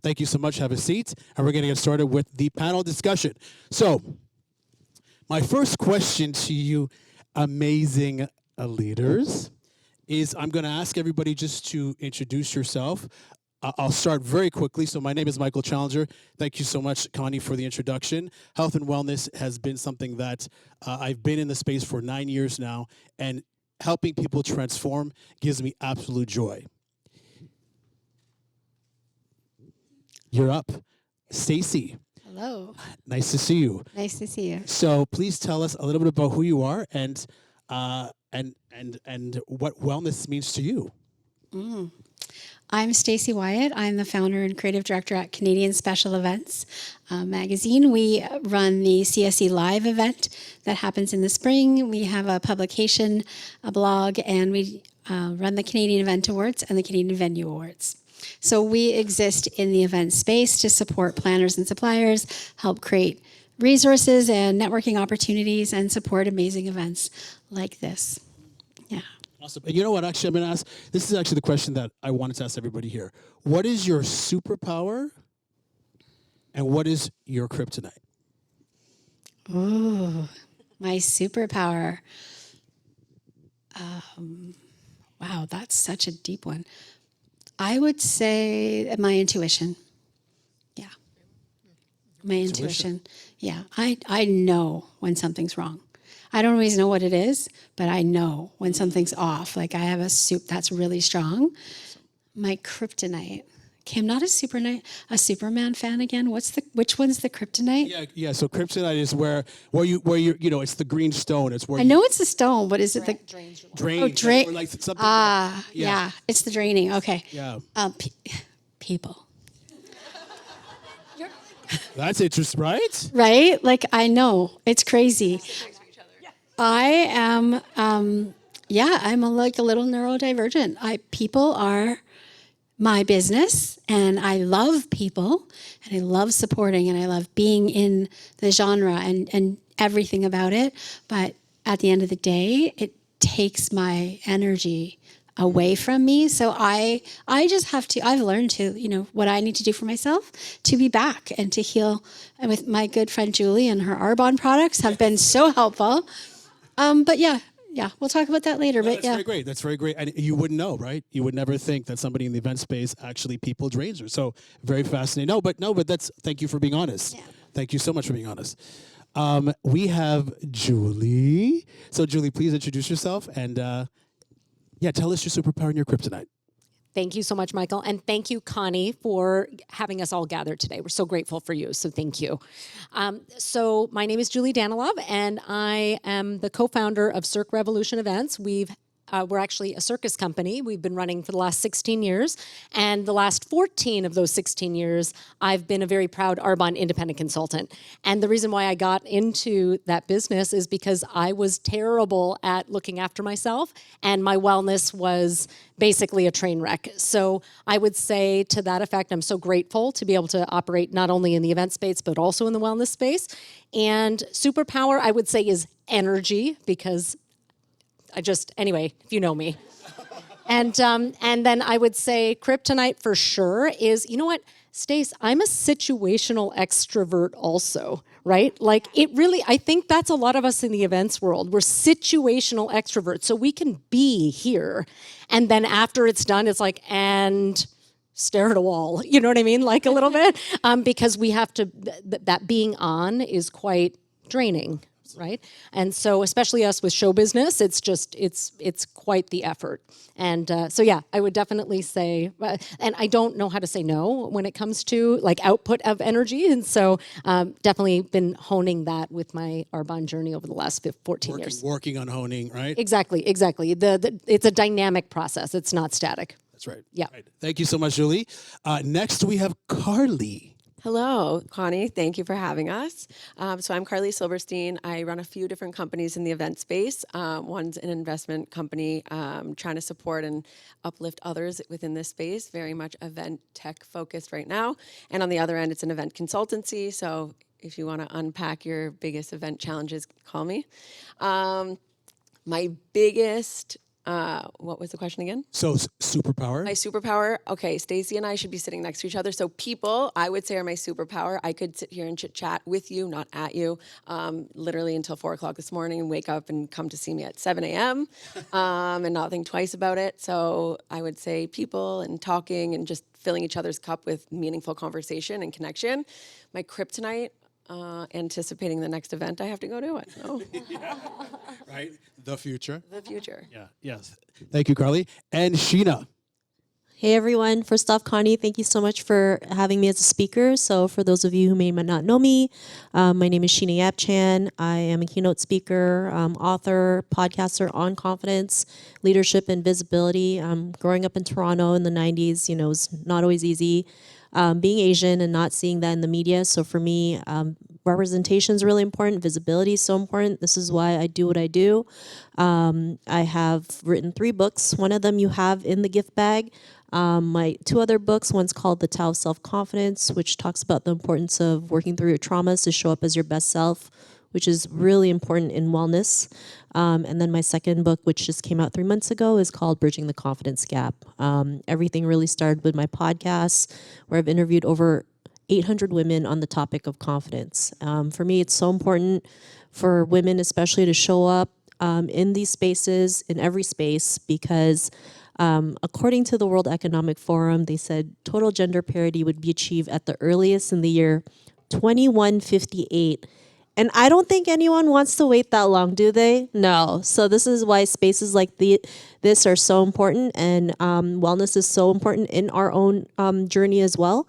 Thank you so much. Have a seat. And we're going to get started with the panel discussion. So, my first question to you, amazing leaders, is I'm going to ask everybody just to introduce yourself. I'll start very quickly. So my name is Michael Challenger. Thank you so much, Connie, for the introduction. Health and wellness has been something that I've been in the space for 9 years now, and helping people transform gives me absolute joy. You're up. Stacy. Hello. Nice to see you. Nice to see you. So please tell us a little bit about who you are and what wellness means to you. I'm Stacy Wyatt. I'm the founder and creative director at Canadian Special Events magazine. We run the CSE Live event that happens in the spring. We have a publication, a blog, and we run the Canadian Event Awards and the Canadian Venue Awards. So we exist in the event space to support planners and suppliers, help create resources and networking opportunities, and support amazing events like this. Yeah. Awesome. And you know what, actually, I'm going to ask, this is actually the question that I wanted to ask everybody here. What is your superpower and what is your kryptonite? Ooh, my superpower. Wow, that's such a deep one. I would say my intuition. Yeah. My intuition. Yeah. I know when something's wrong. I don't always know what it is, but I know when something's off. Like I have a soup that's really strong. My kryptonite. Okay, I'm not a Superman fan again. Which one's the kryptonite? Yeah. So kryptonite is where you it's the green stone. It's where I know it's the stone, but is it the drain? Oh, drain. Or like something. Yeah. It's the draining. Okay. Yeah. People. That's interesting, right? Right? Like I know it's crazy. I am. I'm like a little neurodivergent. People are my business, and I love people, and I love supporting, and I love being in the genre and everything about it. But at the end of the day, it takes my energy away from me. So I just have to, I've learned to, what I need to do for myself to be back and to heal. And with my good friend Julie and her Arbonne products have been so helpful. But yeah, we'll talk about that later. No, but that's yeah, very great. That's very great. And you wouldn't know, right? You would never think that somebody in the event space actually people drains her. So very fascinating. No, but that's, thank you for being honest. Yeah. Thank you so much for being honest. We have Julie. So Julie, please introduce yourself and tell us your superpower and your kryptonite. Thank you so much, Michael. And thank you, Connie, for having us all gathered today. We're so grateful for you. So thank you. So my name is Julie Danilov, and I am the co-founder of Cirque Revolution Events. We're actually a circus company. We've been running for the last 16 years. And the last 14 of those 16 years, I've been a very proud Arbonne independent consultant. And the reason why I got into that business is because I was terrible at looking after myself, and my wellness was basically a train wreck. So I would say to that effect, I'm so grateful to be able to operate not only in the event space, but also in the wellness space. And superpower, I would say, is energy, because anyway, if you know me. And then I would say kryptonite for sure is, you know what, Stace, I'm a situational extrovert also, right? Like I think that's a lot of us in the events world. We're situational extroverts. So we can be here. And then after it's done, it's like, and stare at a wall. You know what I mean? Like a little bit. Because we have to, that being on is quite draining. Right. And so especially us with show business, it's quite the effort. And I would definitely say, and I don't know how to say no when it comes to like output of energy. And so definitely been honing that with my Arbonne journey over the last 14 years. Working on honing, right? Exactly. It's a dynamic process. It's not static. That's right. Yeah. Right. Thank you so much, Julie. Next, we have Carly. Hello, Connie. Thank you for having us. So I'm Carly Silberstein. I run a few different companies in the event space. One's an investment company trying to support and uplift others within this space, very much event tech focused right now. And on the other end, it's an event consultancy. So if you want to unpack your biggest event challenges, call me. My biggest What was the question again? So superpower. My superpower, okay, Stacy and I should be sitting next to each other. So people, I would say, are my superpower. I could sit here and chit chat with you, not at you, literally until 4 o'clock this morning and wake up and come to see me at 7 a.m. And not think twice about it. So I would say people and talking and just filling each other's cup with meaningful conversation and connection. My kryptonite, anticipating the next event I have to go to. So. Right? The future. The future. Yeah. Yes. Thank you, Carly. And Sheena. Hey everyone. First off, Connie, thank you so much for having me as a speaker. So for those of you who may not know me, my name is Sheena Yapchan. I am a keynote speaker, author, podcaster on confidence, leadership, and visibility. Growing up in Toronto in the 90s, was not always easy. Being Asian and not seeing that in the media. So for me, representation is really important. Visibility is so important. This is why I do what I do. I have written 3 books. One of them you have in the gift bag. My 2 other books, one's called The Tao of Self-Confidence, which talks about the importance of working through your traumas to show up as your best self, which is really important in wellness. And then my second book, which just came out 3 months ago, is called Bridging the Confidence Gap. Everything really started with my podcast, where I've interviewed over 800 women on the topic of confidence. For me, it's so important for women especially to show up in these spaces, in every space, because according to the World Economic Forum, they said total gender parity would be achieved at the earliest in the year 2158. And I don't think anyone wants to wait that long, do they? No. So this is why spaces like this are so important, and wellness is so important in our own journey as well.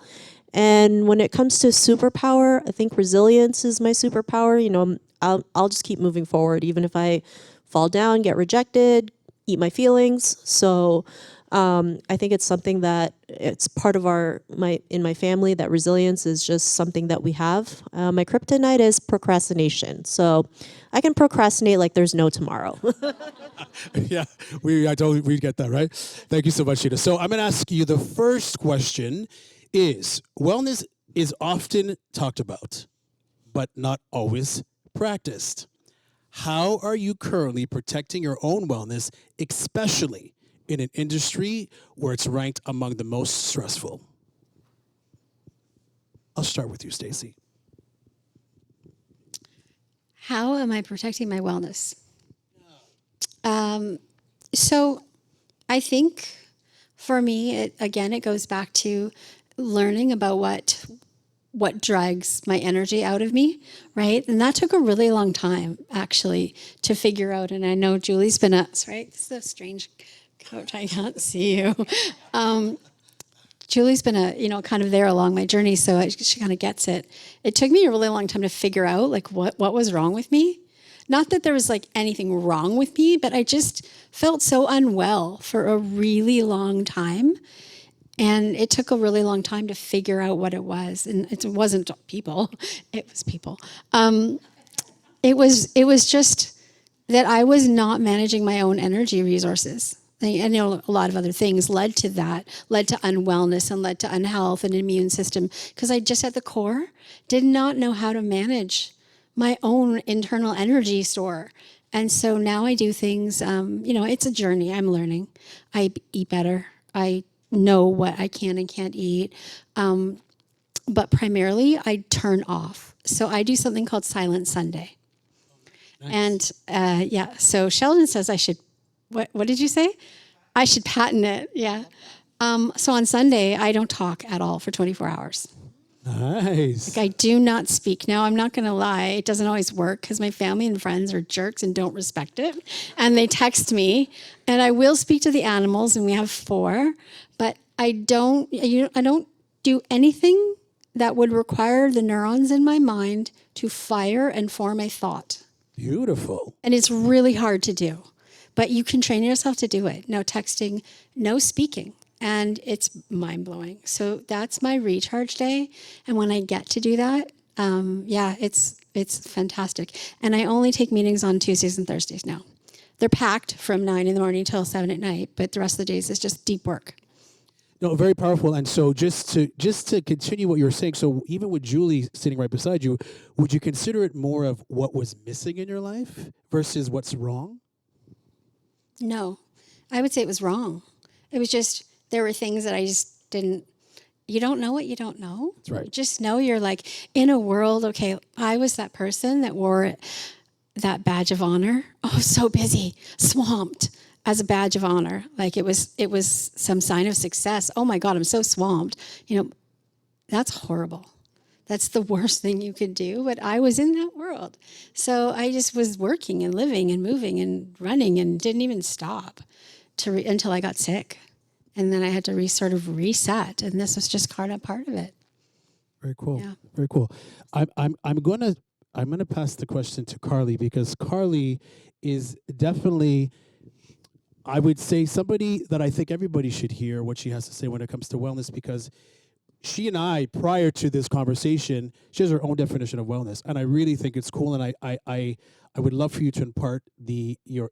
And when it comes to superpower, I think resilience is my superpower. I'll just keep moving forward, even if I fall down, get rejected, eat my feelings. So I think it's something that it's part of in my family, that resilience is just something that we have. My kryptonite is procrastination. So I can procrastinate like there's no tomorrow. Yeah, we get that, right? Thank you so much, Sheena. So I'm going to ask you, the first question is, wellness is often talked about, but not always practiced. How are you currently protecting your own wellness, especially in an industry where it's ranked among the most stressful? I'll start with you, Stacy. How am I protecting my wellness? So I think for me, it goes back to learning about what drags my energy out of me, right? And that took a really long time, actually, to figure out. And I know Julie's been right? This is a strange couch. I can't see you. Julie's been kind of there along my journey, so she kind of gets it. It took me a really long time to figure out, what was wrong with me. Not that there was, anything wrong with me, but I just felt so unwell for a really long time. And it took a really long time to figure out what it was. And it wasn't people. It was people. It was just that I was not managing my own energy resources. I know a lot of other things led to that, led to unwellness and led to unhealth and immune system, because I just at the core did not know how to manage my own internal energy store. And so now I do things, it's a journey. I'm learning. I eat better. I know what I can and can't eat. But primarily I turn off. So I do something called Silent Sunday. Nice. And so Sheldon says I should, what did you say? I should patent it. Yeah. So on Sunday, I don't talk at all for 24 hours. Nice. I do not speak. Now, I'm not going to lie. It doesn't always work because my family and friends are jerks and don't respect it. And they text me, and I will speak to the animals, and we have 4. But I don't do anything that would require the neurons in my mind to fire and form a thought. Beautiful. And it's really hard to do. But you can train yourself to do it. No texting, no speaking. And it's mind-blowing. So that's my recharge day. And when I get to do that, it's fantastic. And I only take meetings on Tuesdays and Thursdays now. They're packed from 9 in the morning till 7 at night, but the rest of the days is just deep work. No, very powerful. And so just to continue what you were saying, so even with Julie sitting right beside you, would you consider it more of what was missing in your life versus what's wrong? No. I would say it was wrong. It was just, there were things that I just didn't, you don't know what you don't know. That's right. You just know you're like in a world, okay, I was that person that wore that badge of honor. Oh, so busy, swamped as a badge of honor. Like it was some sign of success. Oh my God, I'm so swamped. That's horrible. That's the worst thing you could do, but I was in that world. So I just was working and living and moving and running and didn't even stop until I got sick. And then I had to sort of reset, and this was just part of it. Very cool. Yeah. Very cool. I'm gonna pass the question to Carly, because Carly is definitely, I would say, somebody that I think everybody should hear what she has to say when it comes to wellness, because she and I, prior to this conversation, she has her own definition of wellness, and I really think it's cool. And I would love for you to impart your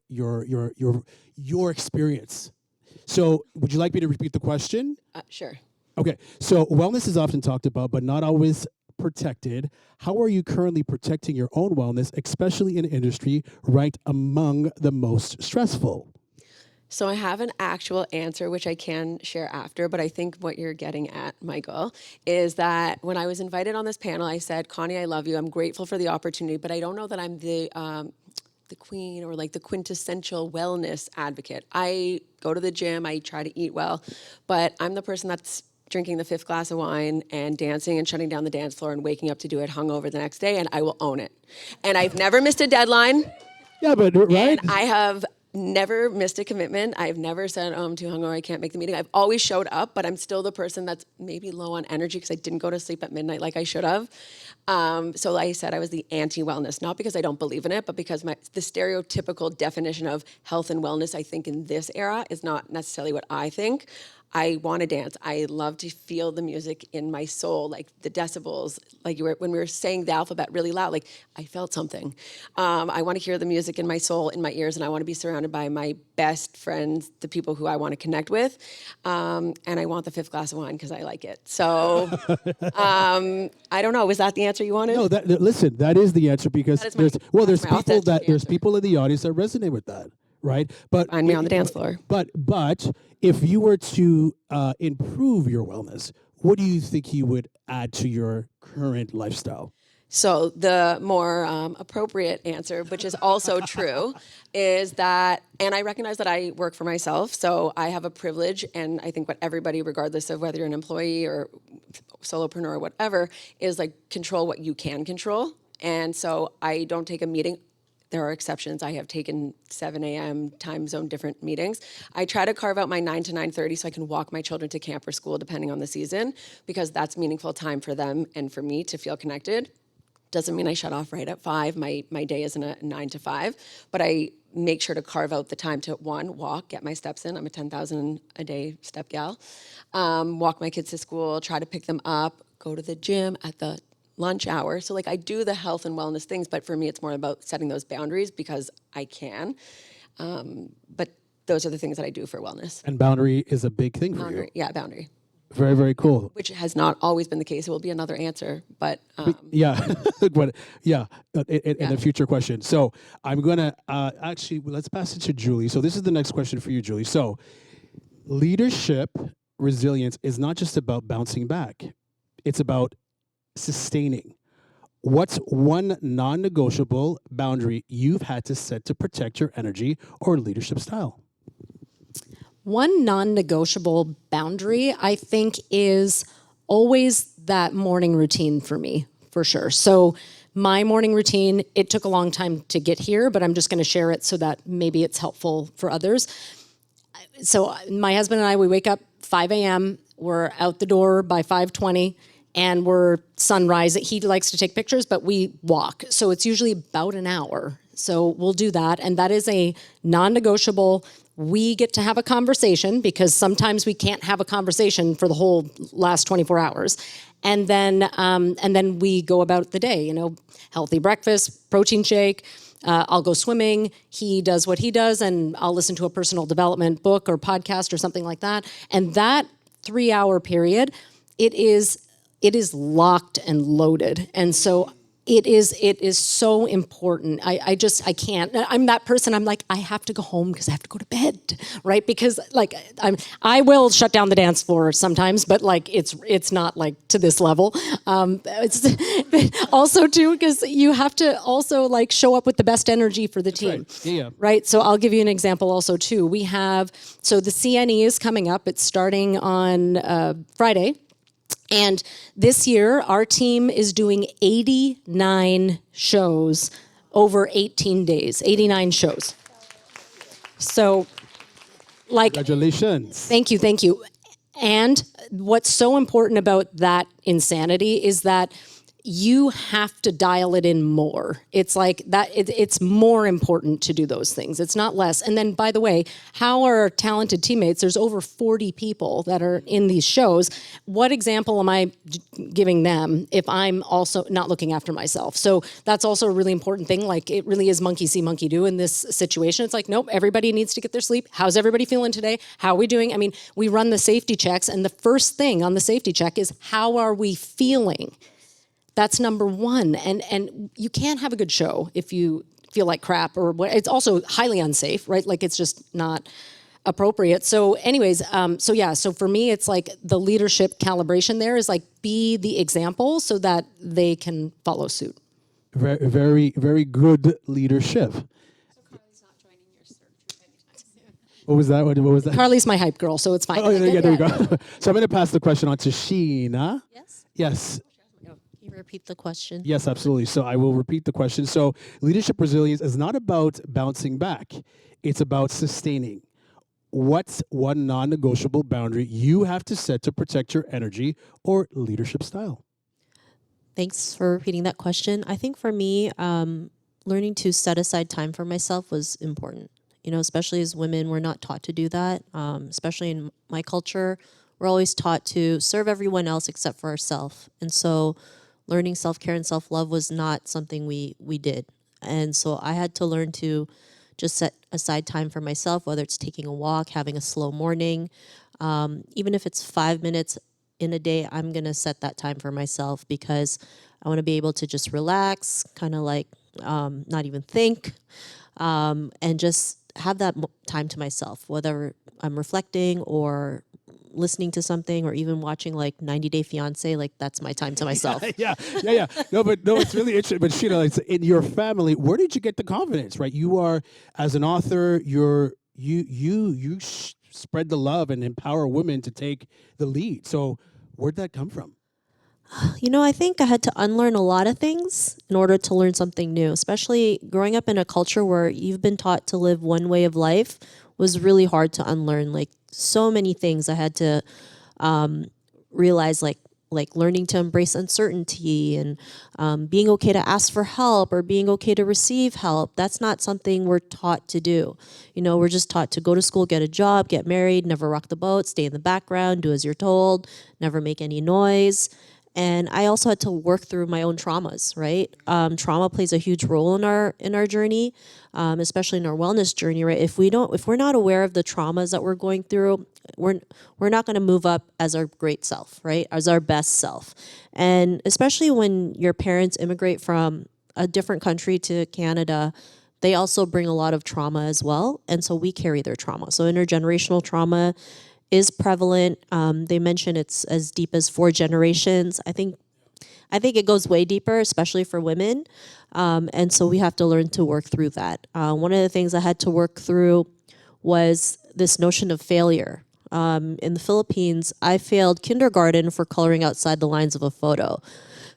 experience. So, would you like me to repeat the question? Sure. Okay. So, wellness is often talked about, but not always protected. How are you currently protecting your own wellness, especially in an industry right among the most stressful? So I have an actual answer, which I can share after, but I think what you're getting at, Michael, is that when I was invited on this panel, I said, Connie, I love you. I'm grateful for the opportunity, but I don't know that I'm the queen or like the quintessential wellness advocate. I go to the gym, I try to eat well, but I'm the person that's drinking the 5th glass of wine and dancing and shutting down the dance floor and waking up to do it hungover the next day, and I will own it. And I've never missed a deadline. Yeah, but right? And I have never missed a commitment. I've never said, oh, I'm too hungover, I can't make the meeting. I've always showed up, but I'm still the person that's maybe low on energy because I didn't go to sleep at midnight like I should have. So like I said, I was the anti-wellness, not because I don't believe in it, but because the stereotypical definition of health and wellness, I think in this era, is not necessarily what I think. I want to dance. I love to feel the music in my soul, like the decibels, like when we were saying the alphabet really loud, like I felt something. I want to hear the music in my soul, in my ears, and I want to be surrounded by my best friends, the people who I want to connect with. And I want the 5th glass of wine because I like it. So I don't know. Was that the answer you wanted? No, listen, that is the answer, because there's authentic people in the audience that resonate with that, right? But Find me on the dance floor. But if you were to improve your wellness, what do you think you would add to your current lifestyle? So the more appropriate answer, which is also true, is that, and I recognize that I work for myself, so I have a privilege, and I think what everybody, regardless of whether you're an employee or solopreneur or whatever, is like control what you can control. And so I don't take a meeting. There are exceptions. I have taken 7 a.m. time zone different meetings. I try to carve out my 9 to 9:30 so I can walk my children to camp or school depending on the season, because that's meaningful time for them and for me to feel connected. Doesn't mean I shut off right at 5. My day isn't a 9 to 5, but I make sure to carve out the time to, one, walk, get my steps in. I'm a 10,000 a day step gal. Walk my kids to school, try to pick them up, go to the gym at the lunch hour. So like I do the health and wellness things, but for me it's more about setting those boundaries because I can. But those are the things that I do for wellness. And boundary is a big thing for you. Yeah, boundary. Very, very cool. Which has not always been the case. It will be another answer, but yeah, but in a future question. So I'm gonna actually, let's pass it to Julie. So this is the next question for you, Julie. So leadership resilience is not just about bouncing back; it's about sustaining. What's one non-negotiable boundary you've had to set to protect your energy or leadership style? One non-negotiable boundary, I think, is always that morning routine for me, for sure. So my morning routine, it took a long time to get here, but I'm just going to share it so that maybe it's helpful for others. So my husband and I, we wake up 5 a.m., we're out the door by 5:20, and we're sunrise. He likes to take pictures, but we walk. So it's usually about an hour. So we'll do that, and that is a non-negotiable. We get to have a conversation because sometimes we can't have a conversation for the whole last 24 hours. And then we go about the day, healthy breakfast, protein shake. I'll go swimming. He does what he does, and I'll listen to a personal development book or podcast or something like that. And that 3-hour period, it is locked and loaded. And so it is so important. I can't. I'm that person. I'm like, I have to go home because I have to go to bed, right? Because like I will shut down the dance floor sometimes, but like it's not like to this level. It's also too because you have to also like show up with the best energy for the team. Right. Yeah. Right. So I'll give you an example also too. We have the CNE is coming up. It's starting on Friday. And this year, our team is doing 89 shows over 18 days, 89 shows. So, like, Congratulations. thank you. And what's so important about that insanity is that you have to dial it in more. It's like that. It's more important to do those things. It's not less. And then, by the way, how are our talented teammates? There's over 40 people that are in these shows. What example am I giving them if I'm also not looking after myself? So that's also a really important thing. Like it really is monkey see, monkey do in this situation. It's like, nope, everybody needs to get their sleep. How's everybody feeling today? How are we doing? I mean, we run the safety checks, and the first thing on the safety check is how are we feeling? That's number one. And you can't have a good show if you feel like crap or what. It's also highly unsafe, right? Like it's just not appropriate. So anyways, so for me, it's like the leadership calibration there is like be the example so that they can follow suit. Very, very, very good leadership. So Carly's not joining your search anytime soon. What was that? What was that? Carly's my hype girl, so it's fine. Oh, yeah, there you go. So I'm going to pass the question on to Sheena. Yes. Yes. Can you repeat the question? Yes, absolutely. So I will repeat the question. So leadership resilience is not about bouncing back. It's about sustaining. What's one non-negotiable boundary you have to set to protect your energy or leadership style? Thanks for repeating that question. I think for me, learning to set aside time for myself was important. You know, especially as women, we're not taught to do that. Especially in my culture, we're always taught to serve everyone else except for ourselves. And so learning self-care and self-love was not something we did. And so I had to learn to just set aside time for myself, whether it's taking a walk, having a slow morning. Even if it's 5 minutes in a day, I'm going to set that time for myself because I want to be able to just relax, kind of like not even think, and just have that time to myself, whether I'm reflecting or listening to something or even watching like 90 Day Fiance, like that's my time to myself. Yeah. No, it's really interesting. But Sheena, it's in your family, where did you get the confidence, right? You are, as an author, you spread the love and empower women to take the lead. So where'd that come from? You know, I think I had to unlearn a lot of things in order to learn something new, especially growing up in a culture where you've been taught to live one way of life was really hard to unlearn. Like so many things I had to realize, like learning to embrace uncertainty and being okay to ask for help or being okay to receive help. That's not something we're taught to do. You know, we're just taught to go to school, get a job, get married, never rock the boat, stay in the background, do as you're told, never make any noise. And I also had to work through my own traumas, right? Trauma plays a huge role in our journey, especially in our wellness journey, right? If we're not aware of the traumas that we're going through, we're not going to move up as our great self, right? As our best self. And especially when your parents immigrate from a different country to Canada, they also bring a lot of trauma as well. And so we carry their trauma. So intergenerational trauma is prevalent. They mention it's as deep as 4 generations. I think it goes way deeper, especially for women. And so we have to learn to work through that. One of the things I had to work through was this notion of failure. In the Philippines, I failed kindergarten for coloring outside the lines of a photo.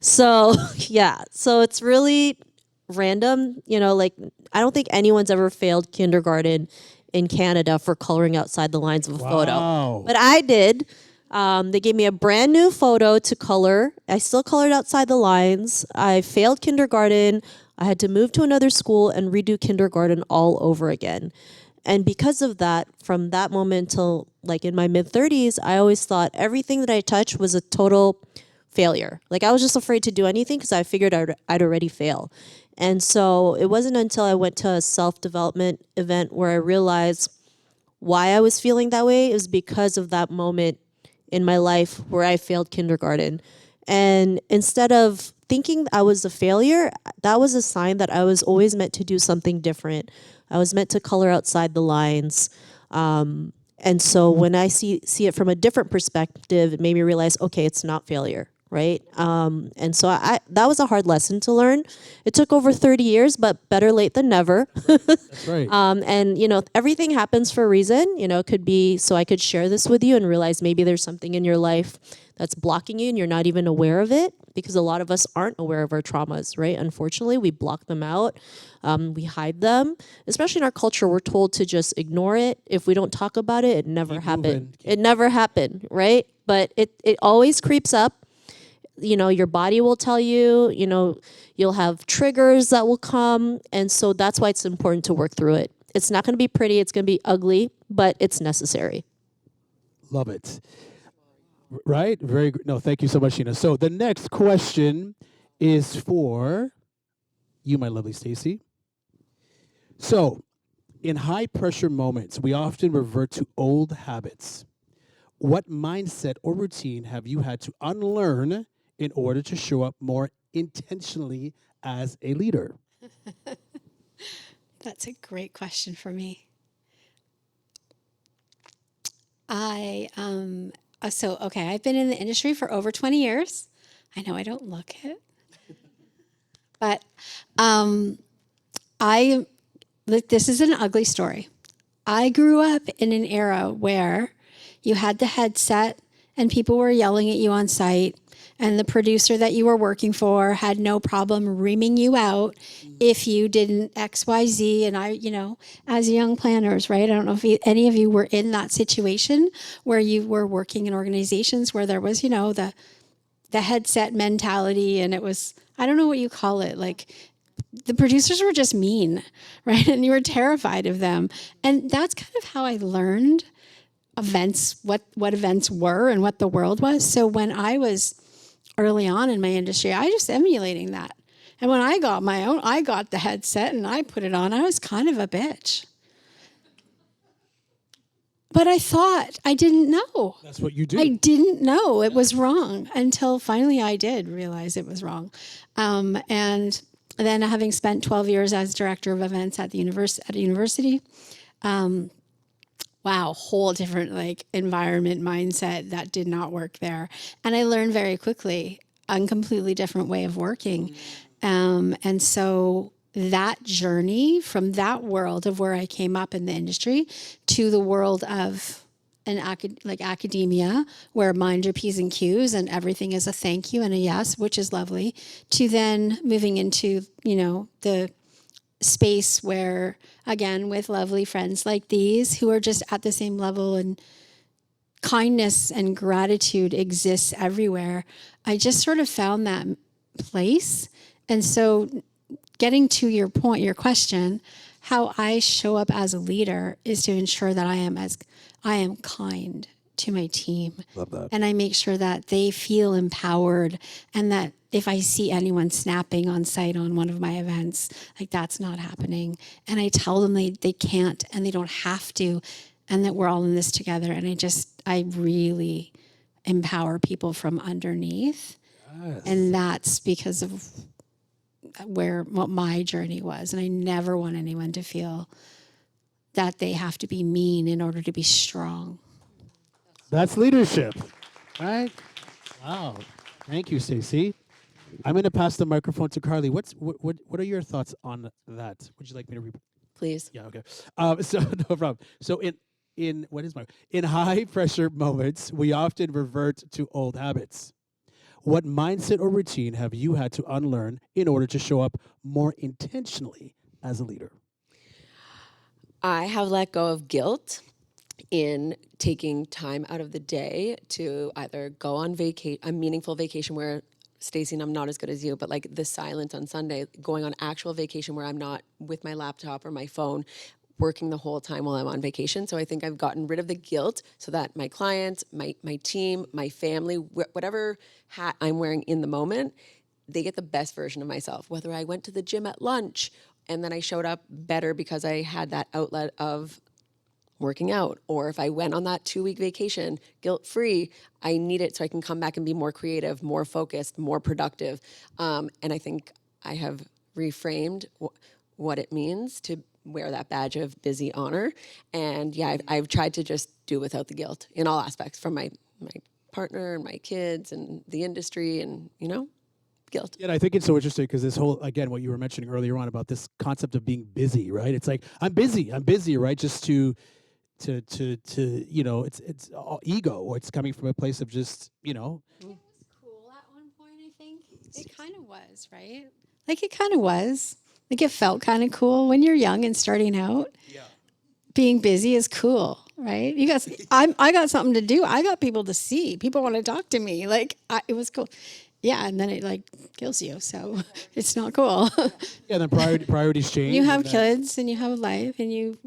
So yeah, so it's really random. You know, like I don't think anyone's ever failed kindergarten in Canada for coloring outside the lines of a photo. But I did. They gave me a brand new photo to color. I still colored outside the lines. I failed kindergarten. I had to move to another school and redo kindergarten all over again. And because of that, from that moment till like in my mid-30s, I always thought everything that I touched was a total failure. Like I was just afraid to do anything because I figured I'd already fail. And so it wasn't until I went to a self-development event where I realized why I was feeling that way is because of that moment in my life where I failed kindergarten. And instead of thinking I was a failure, that was a sign that I was always meant to do something different. I was meant to color outside the lines. And so when I see it from a different perspective, it made me realize, okay, it's not failure, right? And so I that was a hard lesson to learn. It took over 30 years, but better late than never. That's right. And everything happens for a reason. It could be so I could share this with you and realize maybe there's something in your life that's blocking you and you're not even aware of it, because a lot of us aren't aware of our traumas, right? Unfortunately, we block them out. We hide them. Especially in our culture, we're told to just ignore it. If we don't talk about it, it never Keep happened. moving. It never happened, right? But it always creeps up. Your body will tell you, you'll have triggers that will come. And so that's why it's important to work through it. It's not going to be pretty. It's going to be ugly, but it's necessary. Love it. Right? Very good. No, thank you so much, Sheena. So the next question is for you, my lovely Stacy. So, in high pressure moments, we often revert to old habits. What mindset or routine have you had to unlearn in order to show up more intentionally as a leader? That's a great question for me. I've been in the industry for over 20 years. I know I don't look it, but this is an ugly story. I grew up in an era where you had the headset and people were yelling at you on site, and the producer that you were working for had no problem reaming you out if you didn't XYZ. And as young planners, right? I don't know if any of you were in that situation where you were working in organizations where there was, the headset mentality, and it was, I don't know what you call it, like the producers were just mean, right? And you were terrified of them. And that's kind of how I learned events, what events were and what the world was. So when I was early on in my industry, I just emulating that. And when I got my own, I got the headset and I put it on. I was kind of a bitch. But I thought I didn't know. That's what you do. I didn't know it was wrong until finally I did realize it was wrong. And then having spent 12 years as director of events at a university, whole different environment mindset that did not work there. And I learned very quickly a completely different way of working. And so that journey from that world of where I came up in the industry to the world of academia, where mind your P's and Q's and everything is a thank you and a yes, which is lovely, to then moving into, the space where, again, with lovely friends like these who are just at the same level, and kindness and gratitude exists everywhere. I just sort of found that place. And so getting to your point, your question, how I show up as a leader is to ensure that I am kind to my team. Love that. And I make sure that they feel empowered, and that if I see anyone snapping on site on one of my events, that's not happening. And I tell them they can't and they don't have to, and that we're all in this together. And I really empower people from underneath. Yes. And that's because of what my journey was. And I never want anyone to feel that they have to be mean in order to be strong. That's leadership, right? Wow. Thank you, Stacey. I'm going to pass the microphone to Carly. What are your thoughts on that? Would you like me to repeat? Please. Yeah, okay. So no problem. So in high pressure moments, we often revert to old habits. What mindset or routine have you had to unlearn in order to show up more intentionally as a leader? I have let go of guilt in taking time out of the day to either go on a meaningful vacation where, Stacey, and I'm not as good as you, but the silence on Sunday, going on actual vacation where I'm not with my laptop or my phone, working the whole time while I'm on vacation. So I think I've gotten rid of the guilt so that my clients, my team, my family, whatever hat I'm wearing in the moment, they get the best version of myself. Whether I went to the gym at lunch and then I showed up better because I had that outlet of working out, or if I went on that 2-week vacation guilt-free, I need it so I can come back and be more creative, more focused, more productive. And I think I have reframed what it means to wear that badge of busy honor. And yeah, I've tried to just do without the guilt in all aspects, from my partner and my kids and the industry and, guilt. Yeah, and I think it's so interesting because this whole, again, what you were mentioning earlier on about this concept of being busy, right? It's like, I'm busy, right? Just to it's all ego, or it's coming from a place of just, It was cool at one point, I think. It kind of was, right? Like, it kind of was. Like, it felt kind of cool when you're young and starting out. Yeah. Being busy is cool, right? I got something to do. I got people to see. People want to talk to me. Like, it was cool. Yeah, and then it like kills you, so it's not cool. Yeah, then priorities change. You have kids and you have life, and you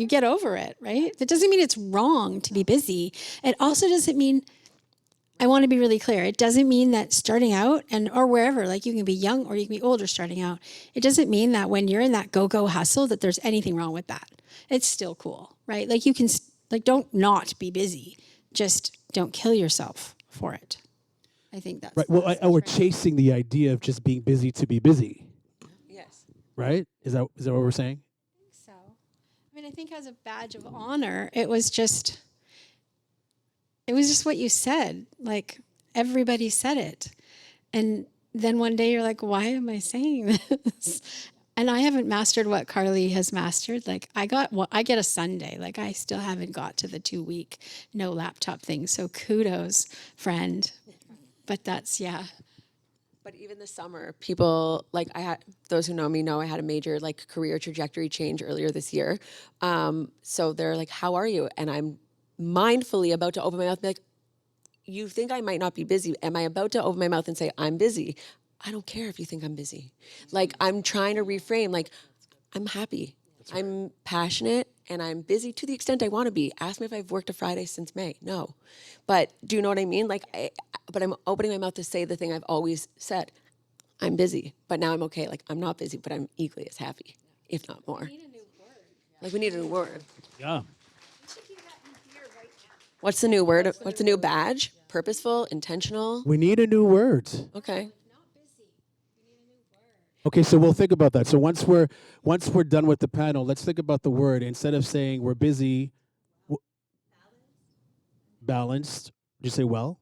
get over it, right? That doesn't mean it's wrong to be busy. It also doesn't mean, I want to be really clear, it doesn't mean that starting out or wherever, like you can be young or you can be older starting out, it doesn't mean that when you're in that go-go hustle that there's anything wrong with that. It's still cool, right? Like you can, don't not be busy. Just don't kill yourself for it. I think that's right. Well, we're chasing the idea of just being busy to be busy. Yes. Right? Is that what we're saying? I think so. I mean, I think as a badge of honor, it was just what you said. Like, everybody said it. And then one day you're like, why am I saying this? And I haven't mastered what Carly has mastered. Like, I get a Sunday. Like, I still haven't got to the 2-week no laptop thing. So kudos, friend. But that's, yeah. But even this summer, people, like, those who know me know I had a major, like, career trajectory change earlier this year. So they're like, how are you? And I'm mindfully about to open my mouth and be like, you think I might not be busy. Am I about to open my mouth and say, I'm busy? I don't care if you think I'm busy. Like, I'm trying to reframe, like, I'm happy. Right. I'm passionate, and I'm busy to the extent I want to be. Ask me if I've worked a Friday since May. No. But do you know what I mean? Like, but I'm opening my mouth to say the thing I've always said. I'm busy, but now I'm okay. Like, I'm not busy, but I'm equally as happy, if not more. We need a new word. Like, we need a new word. Yeah. What's the new word? What's the new badge? Purposeful, intentional? We need a new word. Okay. Okay, so we'll think about that. So once we're done with the panel, let's think about the word. Instead of saying we're busy, balanced. Did you say well?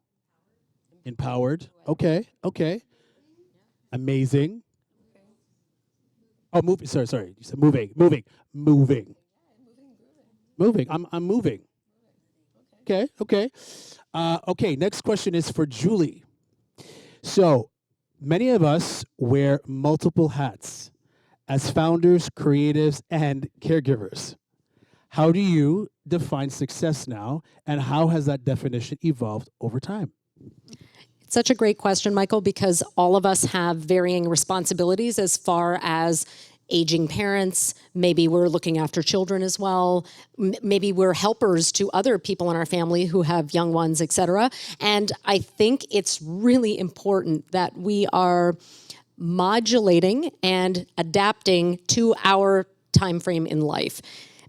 Empowered. Okay. Amazing. Oh, moving. Sorry. You said moving. Moving. I'm moving. Okay. Okay. Next question is for Julie. So, many of us wear multiple hats as founders, creatives, and caregivers. How do you define success now, and how has that definition evolved over time? It's such a great question, Michael, because all of us have varying responsibilities as far as aging parents. Maybe we're looking after children as well. Maybe we're helpers to other people in our family who have young ones, et cetera. And I think it's really important that we are modulating and adapting to our time frame in life.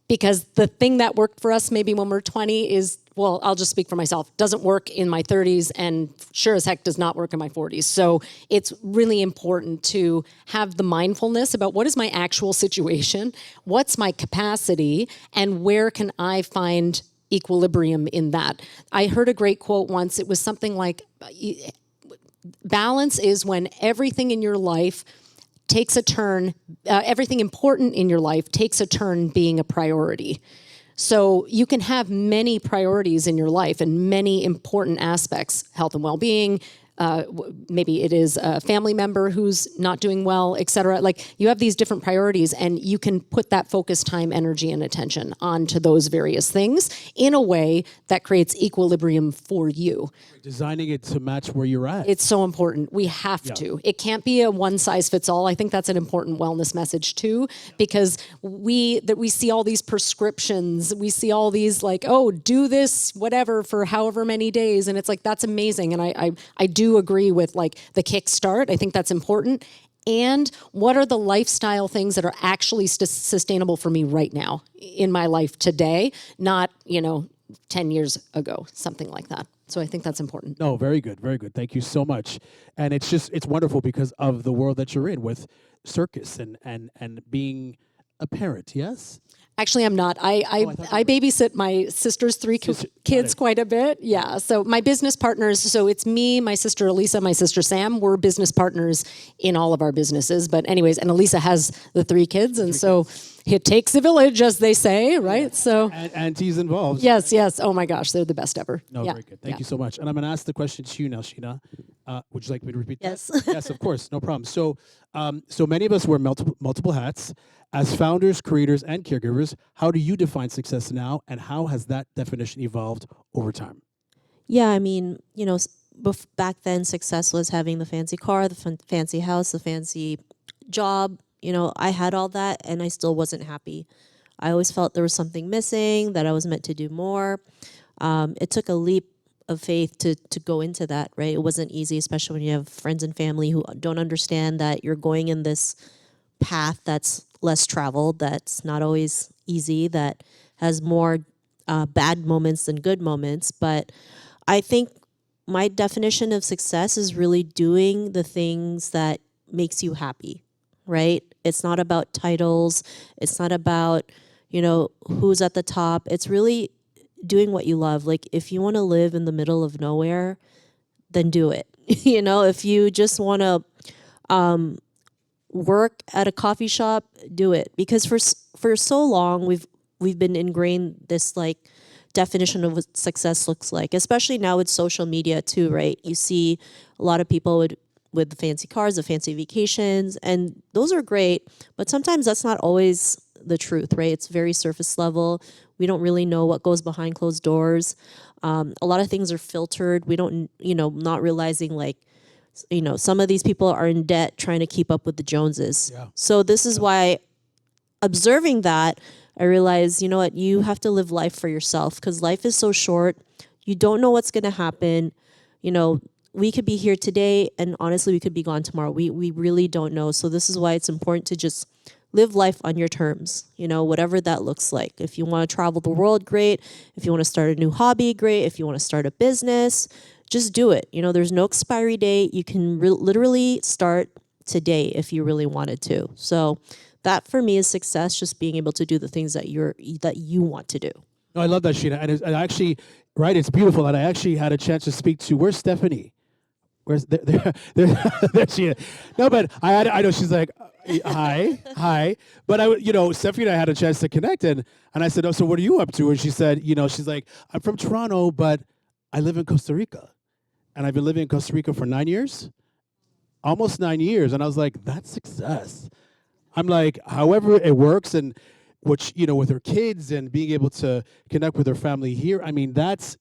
Because the thing that worked for us maybe when we're 20 is, well, I'll just speak for myself, doesn't work in my 30s and sure as heck does not work in my 40s. So it's really important to have the mindfulness about what is my actual situation, what's my capacity, and where can I find equilibrium in that. I heard a great quote once. It was something like, balance is when everything in your life takes a turn, everything important in your life takes a turn being a priority. So you can have many priorities in your life and many important aspects, health and well-being, maybe it is a family member who's not doing well, et cetera. Like, you have these different priorities, and you can put that focus, time, energy, and attention onto those various things in a way that creates equilibrium for you. Designing it to match where you're at. It's so important. We have to. It can't be a one-size-fits-all. I think that's an important wellness message too, because we see all these prescriptions. We see all these like, oh, do this, whatever, for however many days. And it's like, that's amazing. And I do agree with like the kickstart. I think that's important. and what are the lifestyle things that are actually sustainable for me right now in my life today, not, 10 years ago, something like that. So I think that's important. No, very good, very good. Thank you so much. And it's wonderful because of the world that you're in with circus and being a parent. Yes. Actually, I'm not. I babysit my sister's three kids quite a bit. Yeah. So my business partners, so it's me, my sister Elisa, my sister Sam. We're business partners in all of our businesses. But anyways, and Elisa has the 3 kids. And so it takes a village, as they say, right? Yeah. So and aunties involved. Yes. Oh my gosh, they're the best ever. No, very good. Thank you so much. And I'm going to ask the question to you now, Sheena. Would you like me to repeat Yes. that? Yes, of course. No problem. So, so many of us wear multiple hats. As founders, creators, and caregivers, how do you define success now, and how has that definition evolved over time? Yeah, I mean, back then success was having the fancy car, the fancy house, the fancy job. I had all that and I still wasn't happy. I always felt there was something missing, that I was meant to do more. It took a leap of faith to go into that, right? It wasn't easy, especially when you have friends and family who don't understand that you're going in this path that's less traveled, that's not always easy, that has more bad moments than good moments. But I think my definition of success is really doing the things that makes you happy, right? It's not about titles. It's not about, who's at the top. It's really doing what you love. Like, if you want to live in the middle of nowhere, then do it. If you just want to work at a coffee shop, do it. Because for so long we've been ingrained this definition of what success looks like, especially now with social media too, right? You see a lot of people with the fancy cars, the fancy vacations, and those are great, but sometimes that's not always the truth, right? It's very surface level. We don't really know what goes behind closed doors. A lot of things are filtered. We don't, not realizing some of these people are in debt trying to keep up with the Joneses. Yeah. So this is why, observing that, I realized, you have to live life for yourself, because life is so short. You don't know what's going to happen. We could be here today, and honestly, we could be gone tomorrow. We really don't know. So this is why it's important to just live life on your terms, whatever that looks like. If you want to travel the world, great. If you want to start a new hobby, great. If you want to start a business, just do it. There's no expiry date. You can literally start today if you really wanted to. So that for me is success, just being able to do the things that you want to do. No, I love that, Sheena. And actually, right, it's beautiful. And I actually had a chance to speak to, where's Stephanie? There she is. No, but I know she's like, hi. But Stephanie and I had a chance to connect, and I said, oh, so what are you up to? And she said, she's like, I'm from Toronto, but I live in Costa Rica. And I've been living in Costa Rica for 9 years, almost 9 years. And I was like, that's success. I'm like, however it works, and which, with her kids and being able to connect with her family here. I mean, that's,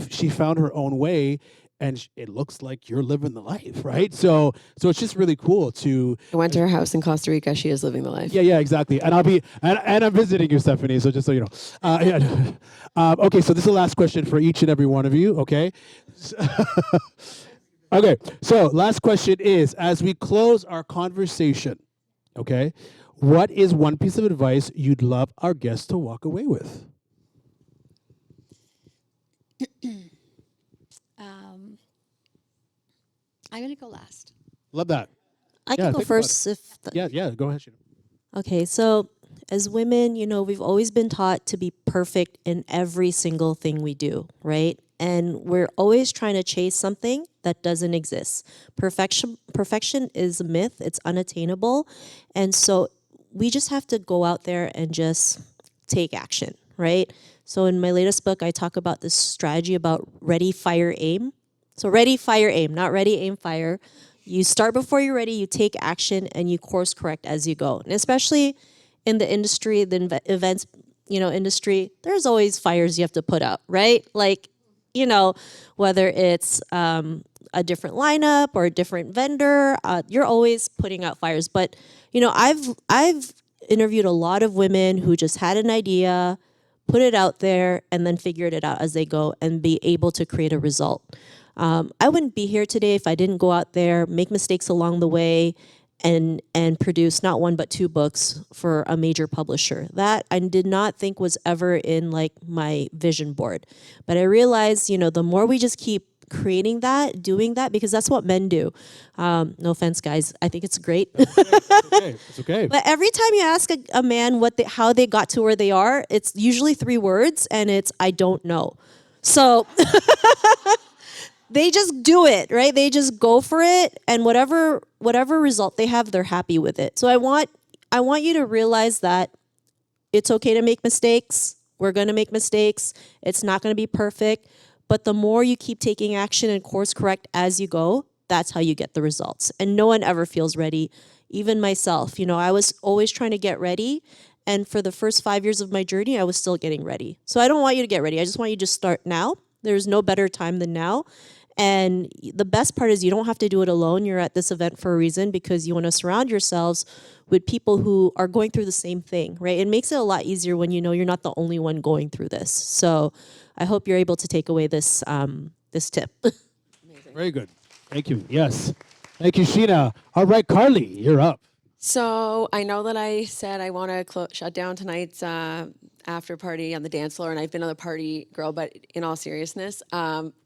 she found her own way, and it looks like you're living the life, right? So it's just really cool to. I went to her house in Costa Rica. She is living the life. Yeah, exactly. And I'm visiting you, Stephanie. So just so you know. Okay, so this is the last question for each and every one of you. Okay. Okay. So last question is, as we close our conversation, okay, what is one piece of advice you'd love our guests to walk away with? I'm going to go last. Love that. I can go first. Yeah, go ahead, Sheena. Okay, so as women, we've always been taught to be perfect in every single thing we do, right? And we're always trying to chase something that doesn't exist. Perfection is a myth. It's unattainable. And so we just have to go out there and just take action, right? So in my latest book, I talk about this strategy about ready, fire, aim. So ready, fire, aim, not ready, aim, fire. You start before you're ready, you take action, and you course correct as you go. And especially in the industry, the events, industry, there's always fires you have to put out, right? Whether it's a different lineup or a different vendor, you're always putting out fires. But, I've interviewed a lot of women who just had an idea, put it out there, and then figured it out as they go and be able to create a result. I wouldn't be here today if I didn't go out there, make mistakes along the way, and produce not one but two books for a major publisher. That I did not think was ever in like my vision board. But I realized, the more we just keep creating that, doing that, because that's what men do. No offense, guys. I think it's great. It's okay. But every time you ask a man how they got to where they are, it's usually 3 words, and it's I don't know. So they just do it, right? They just go for it, and whatever result they have, they're happy with it. So I want you to realize that it's okay to make mistakes. We're going to make mistakes. It's not going to be perfect, but the more you keep taking action and course correct as you go, that's how you get the results. And no one ever feels ready, even myself. I was always trying to get ready, and for the first 5 years of my journey, I was still getting ready. So I don't want you to get ready. I just want you to just start now. There's no better time than now. And the best part is you don't have to do it alone. You're at this event for a reason, because you want to surround yourselves with people who are going through the same thing, right? It makes it a lot easier when you know you're not the only one going through this. So I hope you're able to take away this tip. Very good. Thank you. Yes. Thank you, Sheena. All right, Carly, you're up. So I know that I said I want to shut down tonight's after party on the dance floor, and I've been a party girl, but in all seriousness,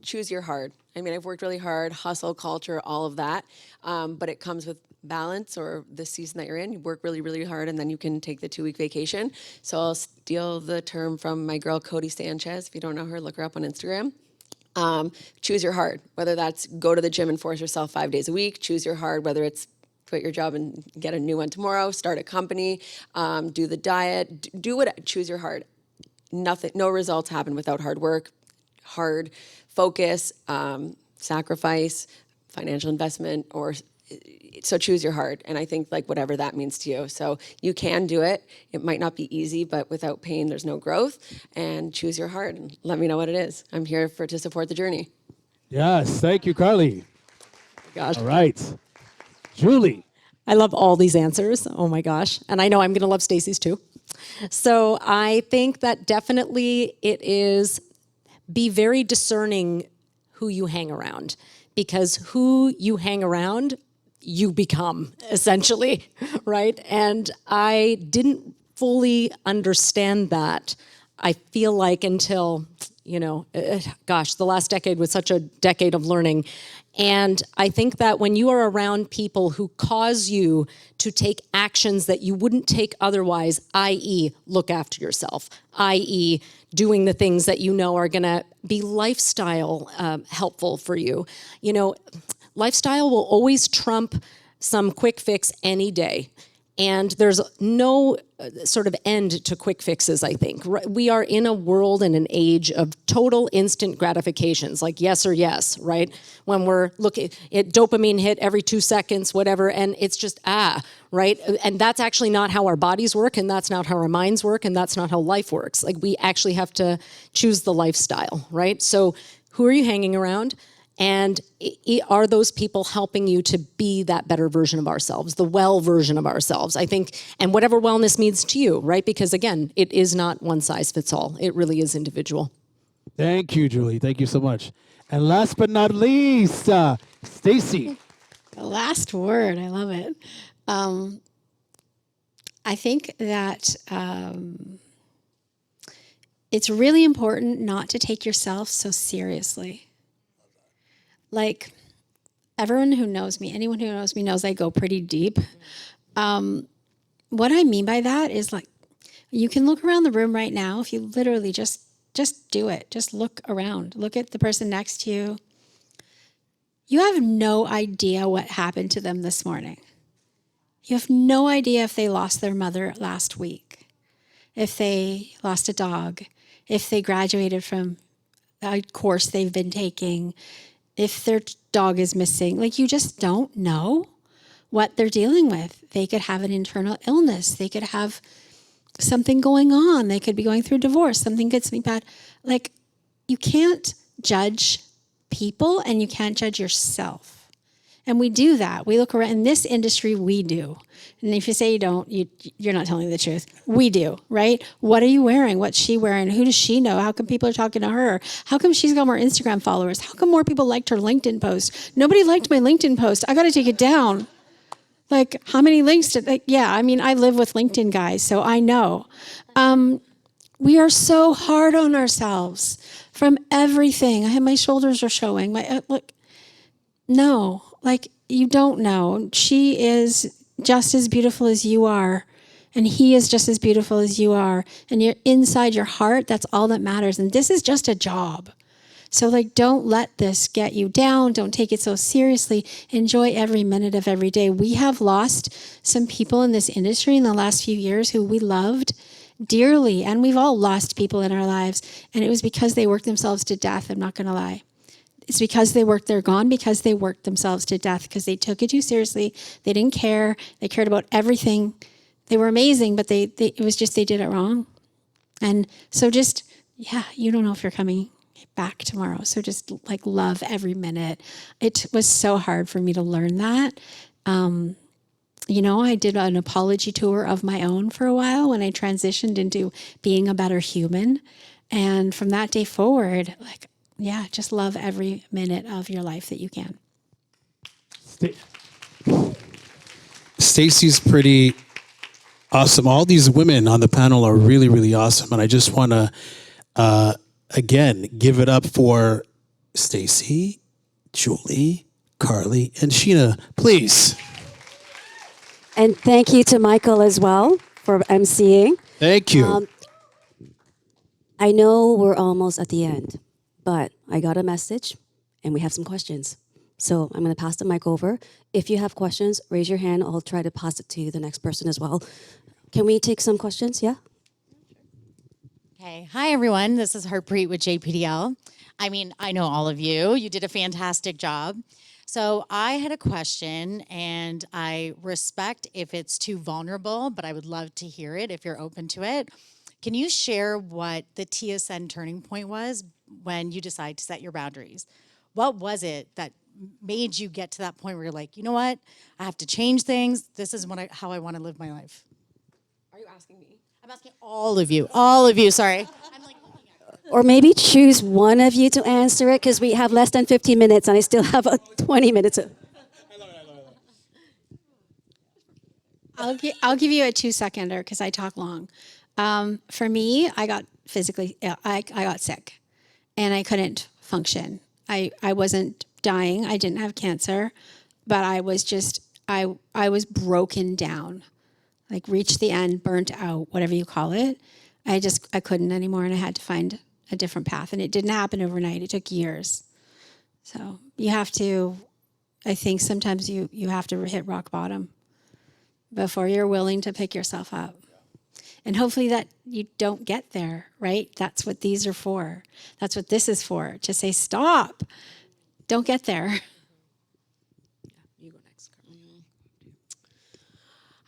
choose your hard. I mean, I've worked really hard, hustle culture, all of that, but it comes with balance, or the season that you're in. You work really, really hard, and then you can take the 2-week vacation. So I'll steal the term from my girl, Cay-Santos. If you don't know her, look her up on Instagram. Choose your hard, whether that's go to the gym and force yourself 5 days a week. Choose your hard, whether it's quit your job and get a new one tomorrow, start a company, do the diet, do what, choose your hard. No results happen without hard work, hard focus, sacrifice, financial investment, so choose your hard. And I think like whatever that means to you. So you can do it. It might not be easy, but without pain, there's no growth. And choose your hard and let me know what it is. I'm here to support the journey. Yes. Thank you, Carly. Gosh. All right. Julie. I love all these answers. Oh my gosh. And I know I'm going to love Stacey's too. So I think that definitely it is be very discerning who you hang around, because who you hang around, you become essentially, right? And I didn't fully understand that, I feel like, until, the last decade was such a decade of learning. And I think that when you are around people who cause you to take actions that you wouldn't take otherwise, i.e. look after yourself, i.e. doing the things that you know are going to be lifestyle helpful for you. Lifestyle will always trump some quick fix any day. And there's no sort of end to quick fixes, I think. We are in a world and an age of total instant gratifications, like yes or yes, right? When we're looking at dopamine hit every 2 seconds, whatever, and it's just, right? And that's actually not how our bodies work, and that's not how our minds work, and that's not how life works. Like, we actually have to choose the lifestyle, right? So who are you hanging around? And are those people helping you to be that better version of ourselves, the well version of ourselves, I think, and whatever wellness means to you, right? Because again, it is not one size fits all. It really is individual. Thank you, Julie. Thank you so much. And last but not least, Stacey. The last word, I love it. I think that it's really important not to take yourself so seriously. Like, everyone who knows me, anyone who knows me knows I go pretty deep. What I mean by that is, like, you can look around the room right now. If you literally just do it, just look around, look at the person next to you. You have no idea what happened to them this morning. You have no idea if they lost their mother last week, if they lost a dog, if they graduated from a course they've been taking, if their dog is missing. Like, you just don't know what they're dealing with. They could have an internal illness. They could have something going on. They could be going through divorce. Something good, something bad. Like, you can't judge people, and you can't judge yourself. And we do that. We look around. In this industry, we do. And if you say you don't, you're not telling the truth. We do, right? What are you wearing? What's she wearing? Who does she know? How come people are talking to her? How come she's got more Instagram followers? How come more people liked her LinkedIn post? Nobody liked my LinkedIn post. I got to take it down. Like, how many links did they? Yeah, I mean, I live with LinkedIn guys, so I know. We are so hard on ourselves from everything. My shoulders are showing. Look, no, like, you don't know. She is just as beautiful as you are, and he is just as beautiful as you are. And you're inside your heart, that's all that matters. And this is just a job. So, like, don't let this get you down. Don't take it so seriously. Enjoy every minute of every day. We have lost some people in this industry in the last few years who we loved dearly, and we've all lost people in our lives. And it was because they worked themselves to death. I'm not going to lie. It's because they're gone because they worked themselves to death, because they took it too seriously. They didn't care. They cared about everything. They were amazing, but it was just they did it wrong. And so just, yeah, you don't know if you're coming back tomorrow. So just like love every minute. It was so hard for me to learn that. I did an apology tour of my own for a while when I transitioned into being a better human. And from that day forward, like, yeah, just love every minute of your life that you can. Stacy's pretty awesome. All these women on the panel are really, really awesome. And I just want to, again, give it up for Stacy, Julie, Carly, and Sheena, please. And thank you to Michael as well for emceeing. Thank you. I know we're almost at the end, but I got a message and we have some questions. So I'm going to pass the mic over. If you have questions, raise your hand. I'll try to pass it to the next person as well. Can we take some questions? Yeah? Okay. Hi, everyone. This is Harpreet with JPDL. I mean, I know all of you. You did a fantastic job. So I had a question, and I respect if it's too vulnerable, but I would love to hear it if you're open to it. Can you share what the TSN turning point was when you decided to set your boundaries? What was it that made you get to that point where you're like, you know what? I have to change things. This is how I want to live my life. Are you asking me? I'm asking all of you. All of you, sorry. I'm like looking at you. Or maybe choose one of you to answer it because we have less than 15 minutes and I still have 20 minutes. I'll give you a 2-seconder because I talk long. For me, I got physically ill. I got sick and I couldn't function. I wasn't dying. I didn't have cancer, but I was just, I was broken down, like reached the end, burnt out, whatever you call it. I couldn't anymore, and I had to find a different path. And it didn't happen overnight. It took years. So you have to, I think sometimes you have to hit rock bottom before you're willing to pick yourself up. And hopefully that you don't get there, right? That's what these are for. That's what this is for, to say, stop, don't get there. You go next, Carly.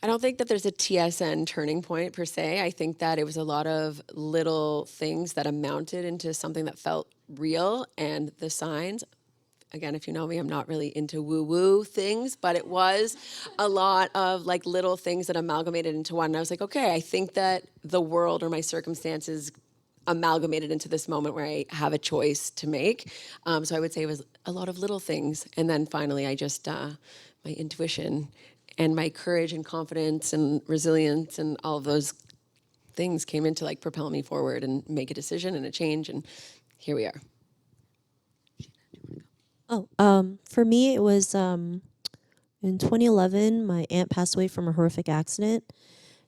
I don't think that there's a TSN turning point per se. I think that it was a lot of little things that amounted into something that felt real, and the signs. Again, if you know me, I'm not really into woo-woo things, but it was a lot of like little things that amalgamated into one. And I was like, okay, I think that the world or my circumstances amalgamated into this moment where I have a choice to make. So I would say it was a lot of little things. And then finally, I just, my intuition and my courage and confidence and resilience and all of those things came in to like propel me forward and make a decision and a change. And here we are. For me, it was in 2011, my aunt passed away from a horrific accident.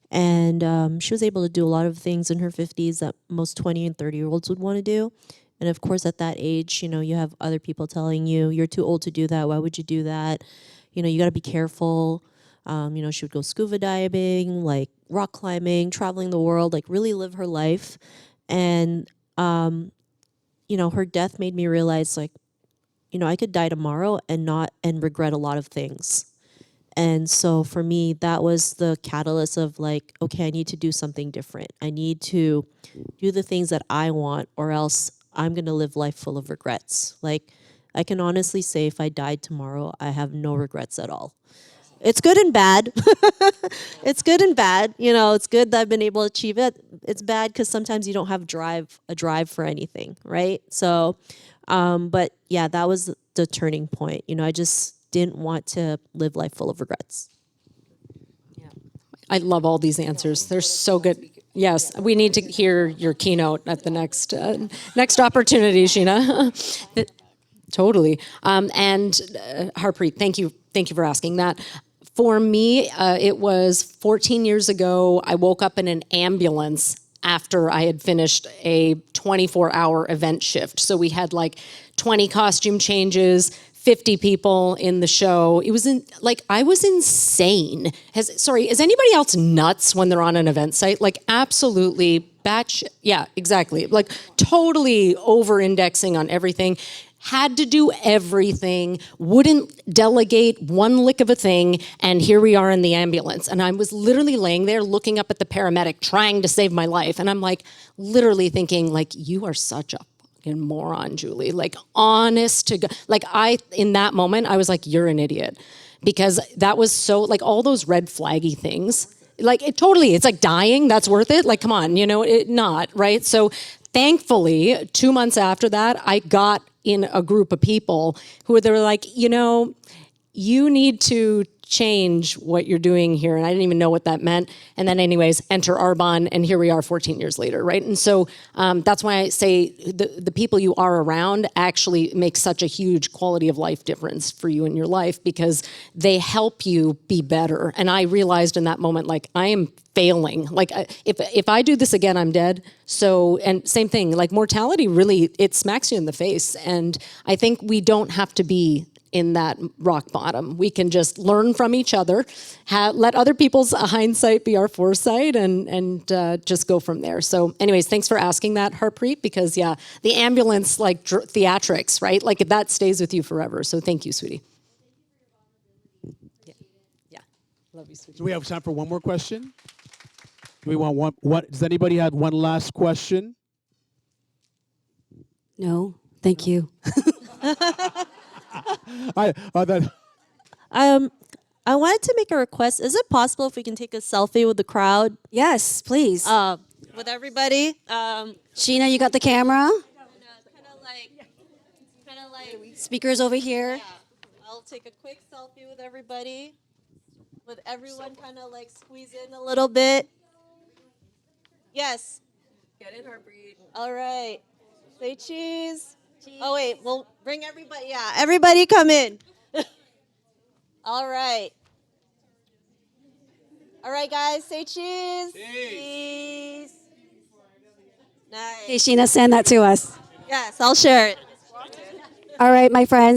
And she was able to do a lot of things in her 50s that most 20 and 30-year-olds would want to do. And of course, at that age, you have other people telling you, you're too old to do that. Why would you do that? You got to be careful. She would go scuba diving, like rock climbing, traveling the world, like really live her life. And, her death made me realize, like, I could die tomorrow and regret a lot of things. And so for me, that was the catalyst of like, okay, I need to do something different. I need to do the things that I want, or else I'm going to live life full of regrets. Like, I can honestly say if I died tomorrow, I have no regrets at all. It's good and bad. It's good and bad. It's good that I've been able to achieve it. It's bad because sometimes you don't have a drive for anything, right? So, but yeah, that was the turning point. I just didn't want to live life full of regrets. I love all these answers. They're so good. Yes, we need to hear your keynote at the next opportunity, Sheena. Totally. And Harpreet, thank you for asking that. For me, it was 14 years ago. I woke up in an ambulance after I had finished a 24-hour event shift. So we had like 20 costume changes, 50 people in the show. It was I was insane. Is anybody else nuts when they're on an event site? Like absolutely batshit. Yeah, exactly. Like totally over-indexing on everything. Had to do everything, wouldn't delegate one lick of a thing, and here we are in the ambulance. And I was literally laying there looking up at the paramedic trying to save my life. And I'm like literally thinking like, you are such a fucking moron, Julie. Like honest to God. Like in that moment, I was like, you're an idiot. Because that was so, like all those red flaggy things, like it's like dying, that's worth it? Like, come on, not, right? So thankfully, 2 months after that, I got in a group of people who they were like, you need to change what you're doing here. And I didn't even know what that meant. And then anyways, enter Arbonne, and here we are 14 years later, right? And so that's why I say the people you are around actually make such a huge quality of life difference for you in your life because they help you be better. And I realized in that moment, like I am failing. Like if I do this again, I'm dead. So, and same thing, like mortality really, it smacks you in the face. And I think we don't have to be in that rock bottom. We can just learn from each other, let other people's hindsight be our foresight, and just go from there. So anyways, thanks for asking that, Harpreet, because yeah, the ambulance, like theatrics, right? Like that stays with you forever. So thank you, sweetie. Yeah. Love you, sweetie. Do we have time for one more question? Do we want one? Does anybody have one last question? No, thank you. I wanted to make a request. Is it possible if we can take a selfie with the crowd? Yes, please. With everybody? Sheena, you got the camera? Kind of like, Speakers over here. I'll take a quick selfie with everybody. With everyone kind of like squeeze in a little bit. Yes. Get in, Harpreet. All right. Say cheese. Oh, wait. We'll bring everybody. Yeah. Everybody come in. All right. All right, guys. Say cheese. Cheese. Nice. Hey, Sheena, send that to us. Yes, I'll share it. All right, my friends.